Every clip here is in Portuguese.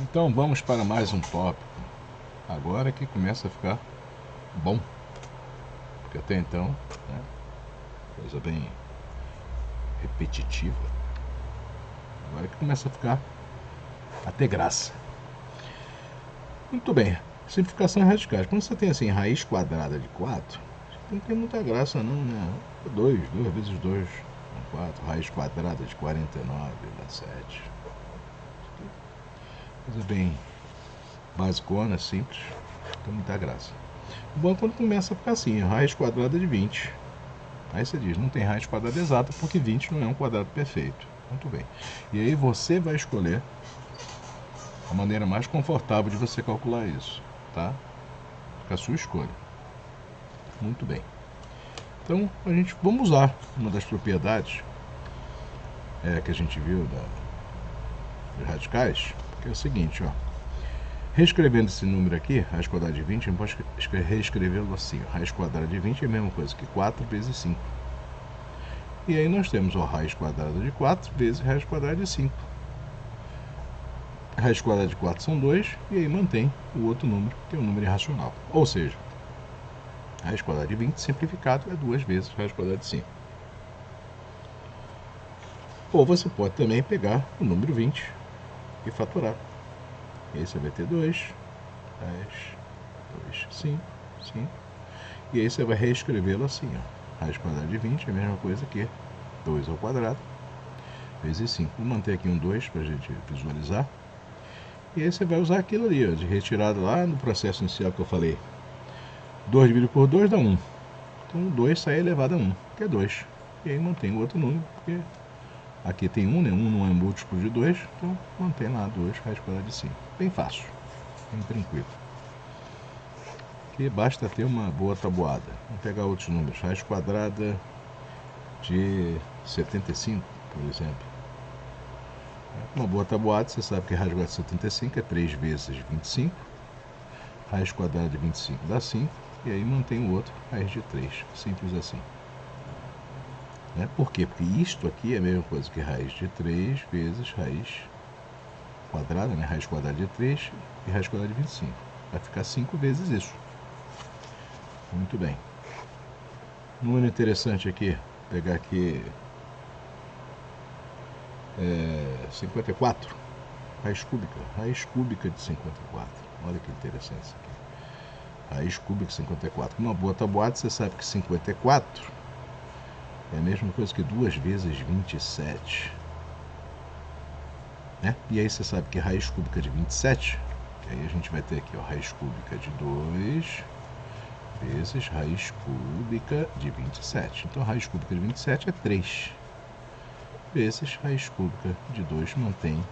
Então vamos para mais um tópico. Agora que começa a ficar bom. Porque até então, né, coisa bem repetitiva. Agora que começa a ficar até graça. Muito bem. Simplificações radicais. Quando você tem assim raiz quadrada de 4, não tem muita graça não, né? 2 vezes 2 dá 4. Raiz quadrada de 49 dá 7. Coisa bem basicona, simples. Não tem muita graça. O bom é quando começa a ficar assim, raiz quadrada de 20. Aí você diz, não tem raiz quadrada exata porque 20 não é um quadrado perfeito. Muito bem. E aí você vai escolher a maneira mais confortável de você calcular isso, tá? Fica a sua escolha. Muito bem. Então, vamos usar uma das propriedades que a gente viu dos radicais, que é o seguinte, ó. Reescrevendo esse número aqui, raiz quadrada de 20, a gente pode reescrevê-lo assim. Ó, raiz quadrada de 20 é a mesma coisa que 4 vezes 5. E aí nós temos a raiz quadrada de 4 vezes raiz quadrada de 5. Raiz quadrada de 4 são 2, e aí mantém o outro número, que é um número irracional. Ou seja, raiz quadrada de 20 simplificado é 2 vezes raiz quadrada de 5. Ou você pode também pegar o número 20 e fatorar. E aí você vai ter 2, 10, 2, 5, 5. E aí você vai reescrevê-lo assim, ó. Raiz quadrada de 20 é a mesma coisa que 2 ao quadrado vezes 5. Vou manter aqui um 2 para a gente visualizar. E aí você vai usar aquilo ali, ó, de retirada lá no processo inicial que eu falei. 2 dividido por 2 dá 1. Então 2 sai elevado a 1, que é 2. E aí mantém o outro número, porque aqui tem 1, né? 1 não é múltiplo de 2, então mantém lá 2 raiz quadrada de 5. Bem fácil, bem tranquilo. Aqui basta ter uma boa tabuada. Vamos pegar outros números. Raiz quadrada de 75, por exemplo. Uma boa tabuada, você sabe que raiz quadrada de 75 é 3 vezes 25. Raiz quadrada de 25 dá 5. E aí mantém o outro, raiz de 3. Simples assim. Por quê? Porque isto aqui é a mesma coisa que raiz de 3 vezes raiz quadrada, né? Raiz quadrada de 3 e raiz quadrada de 25. Vai ficar 5 vezes isso. Muito bem. Número interessante aqui, pegar aqui 54, raiz cúbica de 54. Olha que interessante isso aqui. Raiz cúbica de 54. Com uma boa tabuada, você sabe que 54 é a mesma coisa que 2 vezes 27. E aí você sabe que raiz cúbica de 27, que aí a gente vai ter aqui, ó, raiz cúbica de 2 vezes raiz cúbica de 27. Então a raiz cúbica de 27 é 3 vezes raiz cúbica de 2, mantém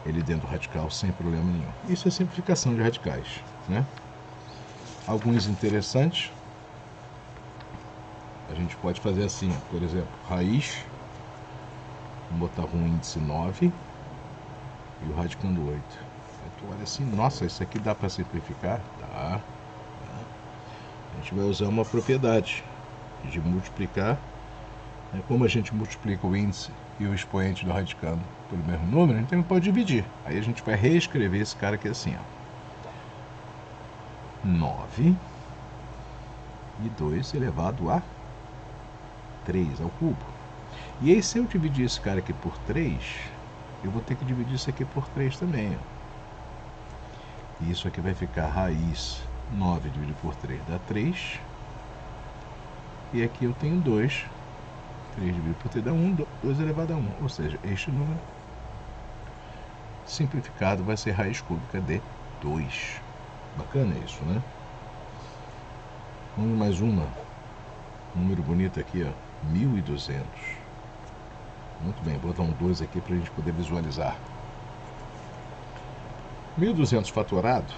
ele dentro do radical sem problema nenhum. Isso é simplificação de radicais, né? Alguns interessantes, a gente pode fazer assim, por exemplo, raiz, vamos botar um índice 9 e o radicando 8. Tu olha assim, nossa, isso aqui dá para simplificar? Dá. A gente vai usar uma propriedade de multiplicar. Como a gente multiplica o índice e o expoente do radicando pelo mesmo número, a gente também pode dividir. Aí a gente vai reescrever esse cara aqui assim, ó. 9 e 2 elevado a 3 ao cubo. E aí se eu dividir esse cara aqui por 3, eu vou ter que dividir isso aqui por 3 também, ó. E isso aqui vai ficar raiz 9 dividido por 3 dá 3. E aqui eu tenho 2. 3 dividido por 3 dá 1, 2 elevado a 1. Ou seja, este número simplificado vai ser raiz cúbica de 2. Bacana isso, né? Vamos mais uma. Número bonito aqui, ó. 1200. Muito bem, vou botar um 2 aqui para a gente poder visualizar. 1200 fatorado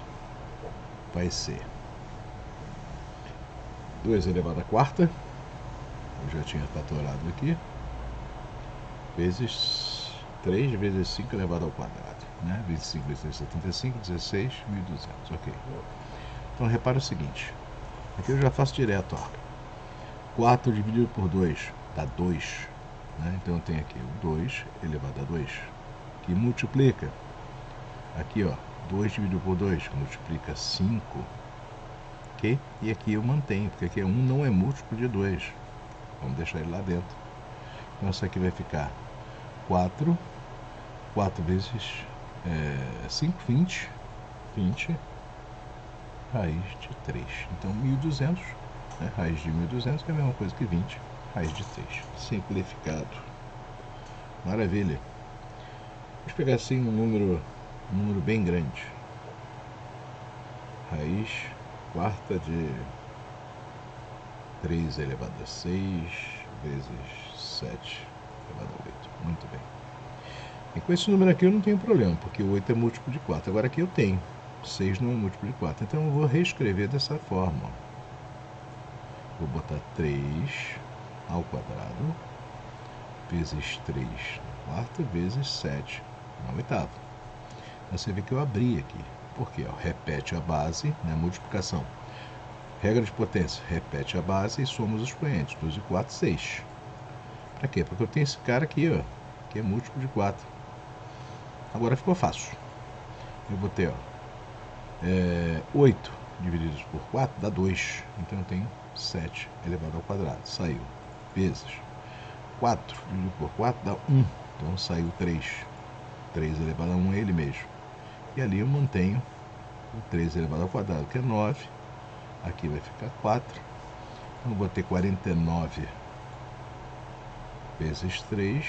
vai ser 2 elevado a quarta, eu já tinha fatorado aqui, vezes 3 vezes 5 elevado ao quadrado, né? 25 vezes 3, 75, 16, 1200, ok. Então repara o seguinte, aqui eu já faço direto, ó. 4 dividido por 2 dá 2, né? Então eu tenho aqui o 2 elevado a 2, que multiplica Aqui, ó, 2 dividido por 2 multiplica 5. Ok? E aqui eu mantenho, porque aqui 1 não é múltiplo de 2. Vamos deixar ele lá dentro. Então isso aqui vai ficar 4. 4 vezes 5, 20. 20 raiz de 3. Então 1.200, né? Raiz de 1.200 que é a mesma coisa que 20 raiz de 3. Simplificado. Maravilha. Vamos pegar assim um número bem grande. Raiz quarta de 3 elevado a 6 vezes 7 elevado a 8. Muito bem. E com esse número aqui eu não tenho problema, porque o 8 é múltiplo de 4. Agora aqui eu tenho. 6 não é múltiplo de 4. Então eu vou reescrever dessa forma. Vou botar 3 ao quadrado vezes 3 na quarta vezes 7 na oitava. Então você vê que eu abri aqui. Por quê? Repete a base, né? Multiplicação. Regra de potência. Repete a base e soma os expoentes. 2 e 4, 6. Para quê? Porque eu tenho esse cara aqui, ó, que é múltiplo de 4. Agora ficou fácil. Eu botei, ó, 8 divididos por 4 dá 2. Então eu tenho 7 elevado ao quadrado. Saiu. Vezes 4 dividido por 4 dá 1. Então saiu 3. 3 elevado a 1 é ele mesmo. E ali eu mantenho o 3 elevado ao quadrado, que é 9. Aqui vai ficar 4. Então eu vou ter 49 vezes 3.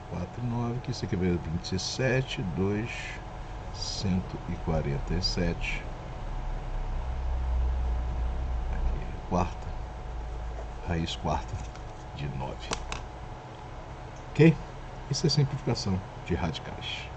4, 9. Que isso aqui vai 27. 2, 147. Aqui, quarta. Raiz quarta de 9. Ok? Isso é simplificação de radicais.